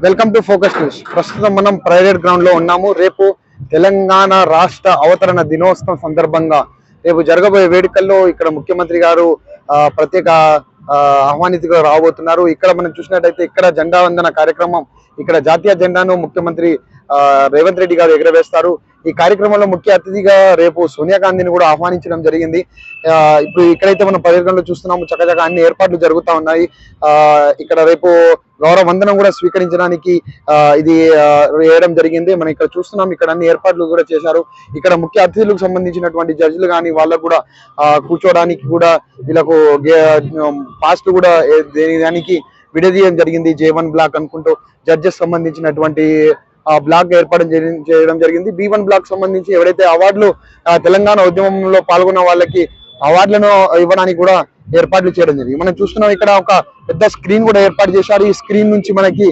Welcome to focus news. ప్రస్తుతం మనం private ground లో ఉన్నాము. రేపు తెలంగాణ రాష్ట్ర అవతరణ దినోత్సవం సందర్భంగా రేపు జరగబోయే వేడుకల్లో ఇక్కడ ముఖ్యమంత్రి గారు ప్రత్యేక ఆహ్వానితులుగా రాబోతున్నారు. ఇక్కడ మనం చూసినట్టయితే ఇక్కడ జెండా వందన కార్యక్రమం, ఇక్కడ జాతీయ జెండాను ముఖ్యమంత్రి రేవంత్ రెడ్డి గారు ఎగురవేస్తారు. ఈ కార్యక్రమంలో ముఖ్య అతిథిగా రేపు సోనియా గాంధీని కూడా ఆహ్వానించడం జరిగింది. ఇప్పుడు ఇక్కడైతే మనం పర్యటనలో చూస్తున్నాము, చక్కచక్క అన్ని ఏర్పాట్లు జరుగుతూ ఉన్నాయి. ఇక్కడ రేపు గౌరవ వందనం కూడా స్వీకరించడానికి ఇది వేయడం జరిగింది. మనం ఇక్కడ చూస్తున్నాం, ఇక్కడ అన్ని ఏర్పాట్లు కూడా చేశారు. ఇక్కడ ముఖ్య అతిథులకు సంబంధించినటువంటి జడ్జిలు కానీ వాళ్ళకు కూడా కూర్చోడానికి కూడా వీళ్ళకు పాస్లు కూడా దానికి విడదీయడం జరిగింది. J1 బ్లాక్ అనుకుంటూ జడ్జెస్ సంబంధించినటువంటి బ్లాక్ ఏర్పాటు చేయడం జరిగింది. B1 బ్లాక్ సంబంధించి ఎవరైతే అవార్డులు తెలంగాణ ఉద్యమంలో పాల్గొన్న వాళ్ళకి అవార్డులను ఇవ్వడానికి కూడా ఏర్పాట్లు చేయడం జరిగింది. మనం చూస్తున్నాం, ఇక్కడ ఒక పెద్ద స్క్రీన్ కూడా ఏర్పాటు చేశారు. ఈ స్క్రీన్ నుంచి మనకి